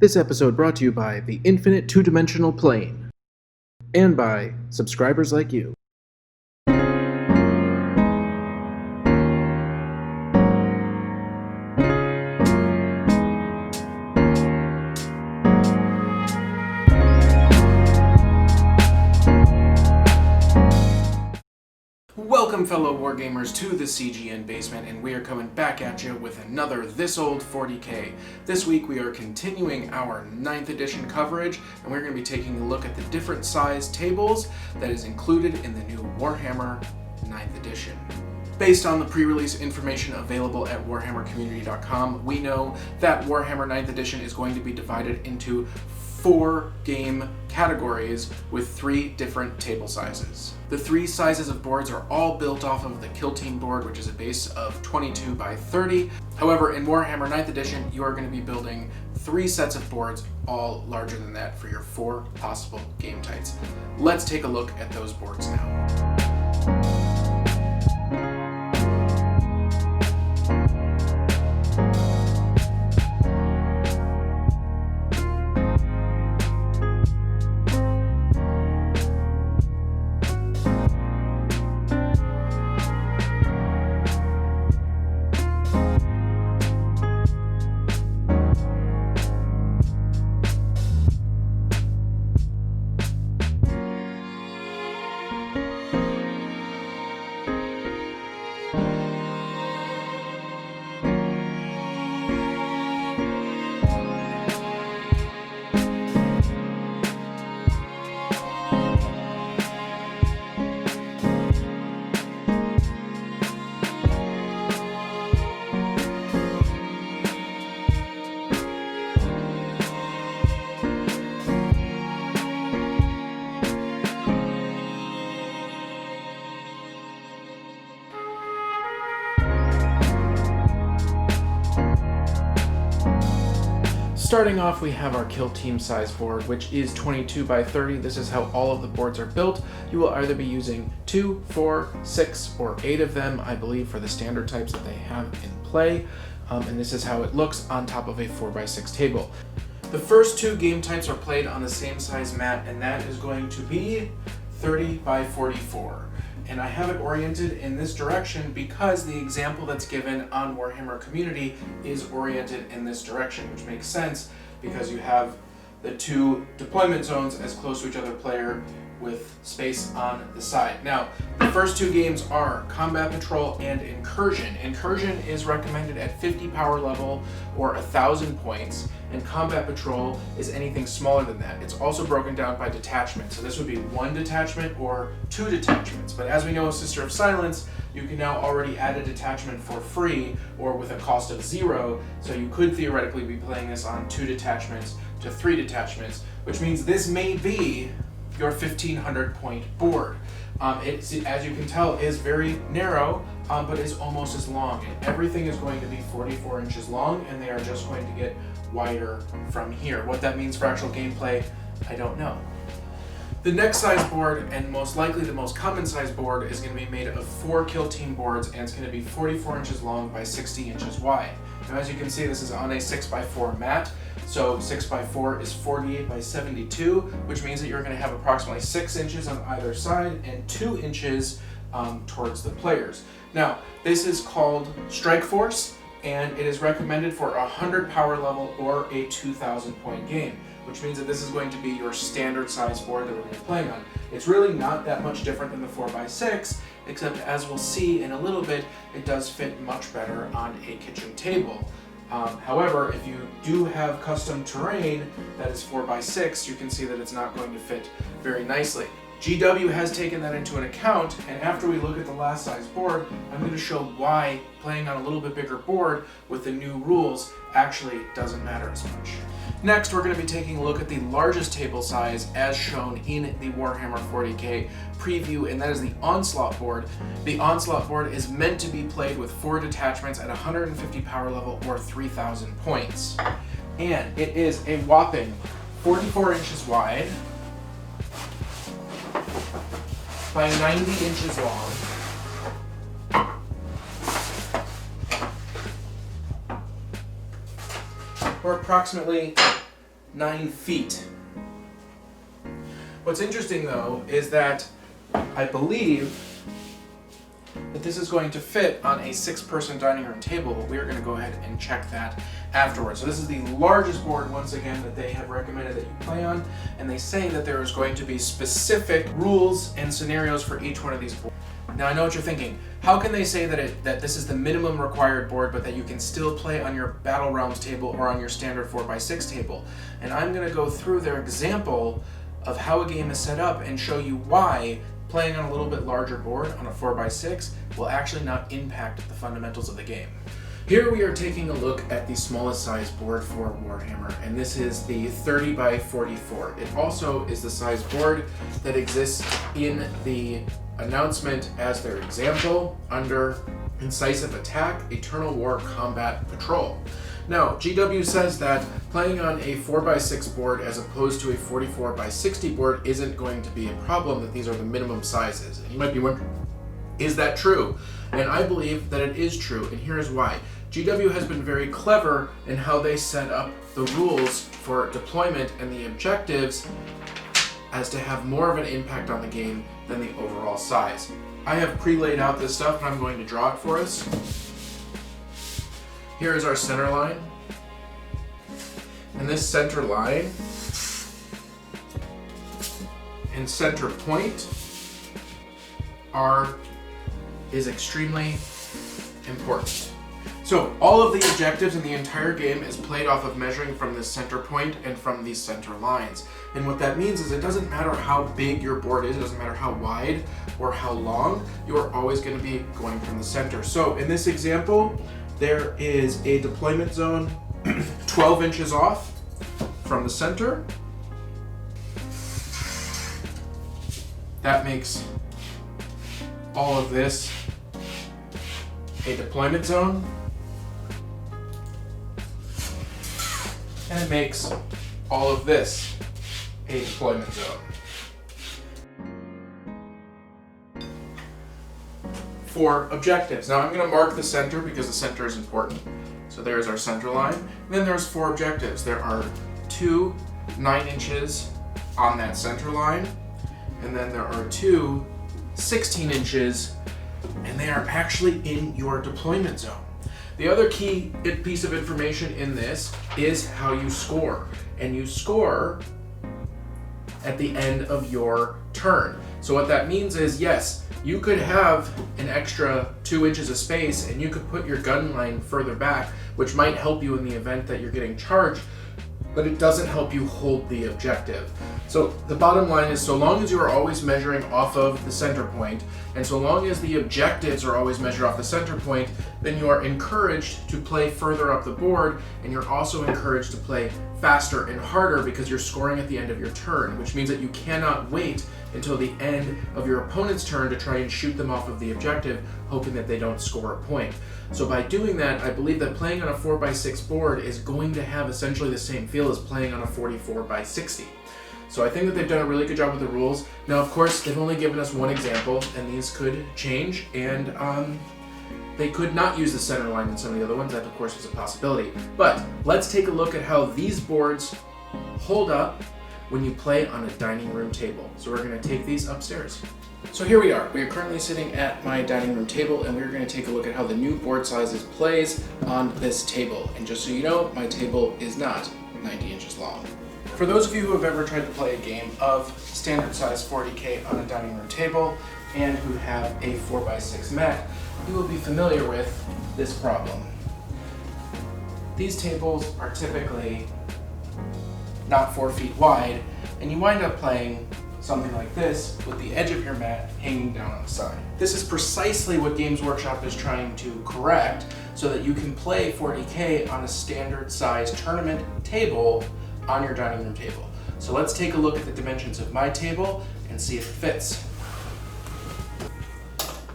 This episode brought to you by the Infinite Two-Dimensional Plane, and by subscribers like you. Welcome, fellow wargamers, to the CGN Basement, and we are coming back at you with another This Old 40K. This week we are continuing our 9th edition coverage, and we're going to be taking a look at the different size tables that is included in the new Warhammer 9th edition. Based on the pre-release information available at warhammercommunity.com, we know that Warhammer 9th edition is going to be divided into 4 game categories with 3 different table sizes. The 3 sizes of boards are all built off of the Kill Team board, which is a base of 22 by 30. However, in Warhammer 9th edition, you are going to be building 3 sets of boards, all larger than that, for your 4 possible game types. Let's take a look at those boards now. Starting off, we have our Kill Team size board, which is 22 by 30. This is how all of the boards are built. You will either be using 2, 4, 6, or 8 of them, I believe, for the standard types that they have in play. And this is how it looks on top of a 4x6 table. The first 2 game types are played on the same size mat, and that is going to be 30 by 44. And I have it oriented in this direction because the example that's given on Warhammer Community is oriented in this direction, which makes sense because you have the 2 deployment zones as close to each other player with space on the side. Now, the first 2 games are Combat Patrol and Incursion. Incursion is recommended at 50 power level or 1,000 points, and Combat Patrol is anything smaller than that. It's also broken down by detachment, so this would be 1 detachment or 2 detachments. But as we know, Sister of Silence, you can now already add a detachment for free or with a cost of 0, so you could theoretically be playing this on 2 detachments to 3 detachments, which means this may be your 1,500 point board. It, as you can tell, is very narrow, but is almost as long. And everything is going to be 44 inches long, and they are just going to get wider from here. What that means for actual gameplay, I don't know. The next size board, and most likely the most common size board, is going to be made of 4 Kill Team boards, and it's going to be 44 inches long by 60 inches wide. Now, as you can see, this is on a 6x4 mat, so 6x4 is 48 by 72, which means that you're going to have approximately 6 inches on either side and 2 inches towards the players. Now, this is called Strike Force, and it is recommended for a 100 power level or a 2,000 point game, which means that this is going to be your standard size board that we're going to be playing on. It's really not that much different than the 4x6, except as we'll see in a little bit, it does fit much better on a kitchen table. However, if you do have custom terrain that is 4x6, you can see that it's not going to fit very nicely. GW has taken that into an account, and after we look at the last size board, I'm going to show why playing on a little bit bigger board with the new rules actually doesn't matter as much. Next, we're going to be taking a look at the largest table size as shown in the Warhammer 40K preview, and that is the Onslaught board. The Onslaught board is meant to be played with 4 detachments at 150 power level or 3,000 points. And it is a whopping 44 inches wide by 90 inches long. Or approximately 9 feet. What's interesting though is that I believe that this is going to fit on a 6-person dining room table, but we are going to go ahead and check that afterwards. So this is the largest board, once again, that they have recommended that you play on, and they say that there is going to be specific rules and scenarios for each one of these boards. Now I know what you're thinking. How can they say that this is the minimum required board, but that you can still play on your Battle Realms table or on your standard 4x6 table? And I'm going to go through their example of how a game is set up and show you why playing on a little bit larger board on a 4x6 will actually not impact the fundamentals of the game. Here we are taking a look at the smallest size board for Warhammer, and this is the 30x44. It also is the size board that exists in the announcement as their example under Incisive Attack, Eternal War Combat Patrol. Now, GW says that playing on a 4x6 board as opposed to a 44x60 board isn't going to be a problem, that these are the minimum sizes. And you might be wondering, is that true? And I believe that it is true, and here's why. GW has been very clever in how they set up the rules for deployment and the objectives as to have more of an impact on the game than the overall size. I have pre-laid out this stuff, and I'm going to draw it for us. Here is our center line, and this center line and center point is extremely important. So all of the objectives in the entire game is played off of measuring from this center point and from these center lines. And what that means is it doesn't matter how big your board is, it doesn't matter how wide or how long, you are always going to be going from the center. So in this example, there is a deployment zone 12 inches off from the center. That makes all of this a deployment zone. And it makes all of this a deployment zone. For objectives. Now I'm going to mark the center because the center is important. So there's our center line. And then there's 4 objectives. There are 2 9 inches on that center line. And then there are 2 16 inches, and they are actually in your deployment zone. The other key piece of information in this is how you score. And you score at the end of your turn. So what that means is, yes, you could have an extra 2 inches of space and you could put your gun line further back, which might help you in the event that you're getting charged, but it doesn't help you hold the objective. So the bottom line is, so long as you are always measuring off of the center point, and so long as the objectives are always measured off the center point, then you are encouraged to play further up the board, and you're also encouraged to play faster and harder because you're scoring at the end of your turn, which means that you cannot wait until the end of your opponent's turn to try and shoot them off of the objective, hoping that they don't score a point. So by doing that, I believe that playing on a 4x6 board is going to have essentially the same feel as playing on a 44x60. So I think that they've done a really good job with the rules. Now, of course, they've only given us one example, and these could change, and they could not use the center line in some of the other ones. That, of course, is a possibility. But let's take a look at how these boards hold up when you play on a dining room table. So we're going to take these upstairs. So here we are. We are currently sitting at my dining room table, and we're going to take a look at how the new board sizes plays on this table. And just so you know, my table is not 90 inches long. For those of you who have ever tried to play a game of standard size 40K on a dining room table and who have a 4x6 mat, you will be familiar with this problem. These tables are typically not 4 feet wide, and you wind up playing something like this with the edge of your mat hanging down on the side. This is precisely what Games Workshop is trying to correct so that you can play 40K on a standard size tournament table on your dining room table. So let's take a look at the dimensions of my table and see if it fits.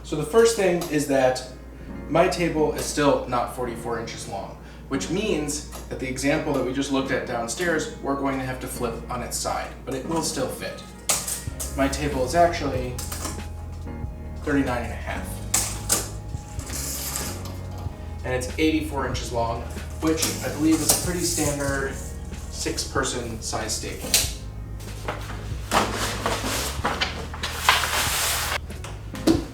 So the first thing is that my table is still not 44 inches long, which means that the example that we just looked at downstairs, we're going to have to flip on its side, but it will still fit. My table is actually 39.5. And it's 84 inches long, which I believe is a pretty standard 6-person size stable.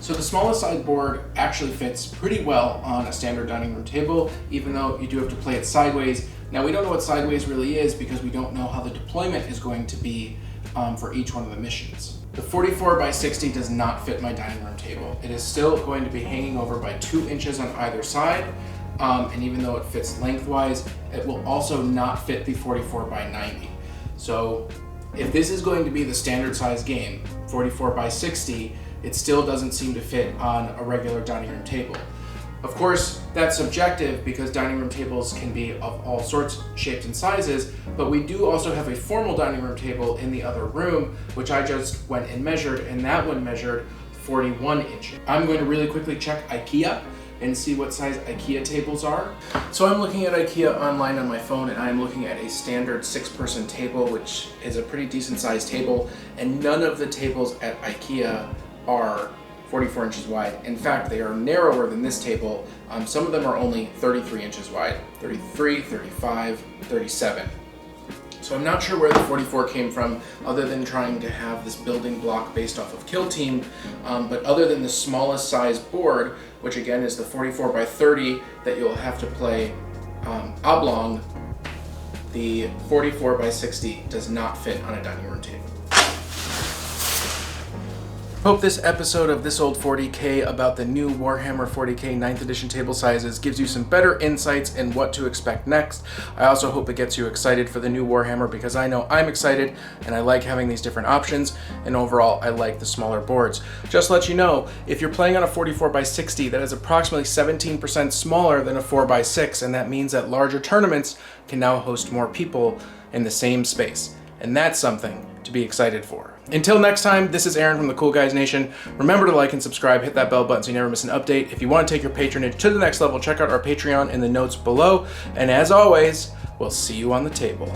So the smallest size board actually fits pretty well on a standard dining room table, even though you do have to play it sideways. Now we don't know what sideways really is because we don't know how the deployment is going to be for each one of the missions. The 44 by 60 does not fit my dining room table. It is still going to be hanging over by 2 inches on either side, and even though it fits lengthwise, it will also not fit the 44 by 90. So if this is going to be the standard size game, 44 by 60, it still doesn't seem to fit on a regular dining room table. Of course, that's subjective because dining room tables can be of all sorts, shapes, and sizes, but we do also have a formal dining room table in the other room, which I just went and measured, and that one measured 41 inches. I'm going to really quickly check IKEA and see what size IKEA tables are. So I'm looking at IKEA online on my phone, and I'm looking at a standard 6-person table, which is a pretty decent sized table, and none of the tables at IKEA are 44 inches wide. In fact, they are narrower than this table. Some of them are only 33 inches wide, 33, 35, 37. So I'm not sure where the 44 came from, other than trying to have this building block based off of Kill Team, but other than the smallest size board, which again is the 44 by 30 that you'll have to play oblong, the 44 by 60 does not fit on a dining room table. Hope this episode of This Old 40K about the new Warhammer 40K 9th edition table sizes gives you some better insights in what to expect next. I also hope it gets you excited for the new Warhammer because I know I'm excited and I like having these different options, and overall I like the smaller boards. Just to let you know, if you're playing on a 44 by 60, that is approximately 17% smaller than a 4 by 6, and that means that larger tournaments can now host more people in the same space. And that's something to be excited for. Until next time, this is Aaron from the Cool Guys Nation. Remember to like and subscribe, hit that bell button so you never miss an update. If you want to take your patronage to the next level, check out our Patreon in the notes below. And as always, we'll see you on the table.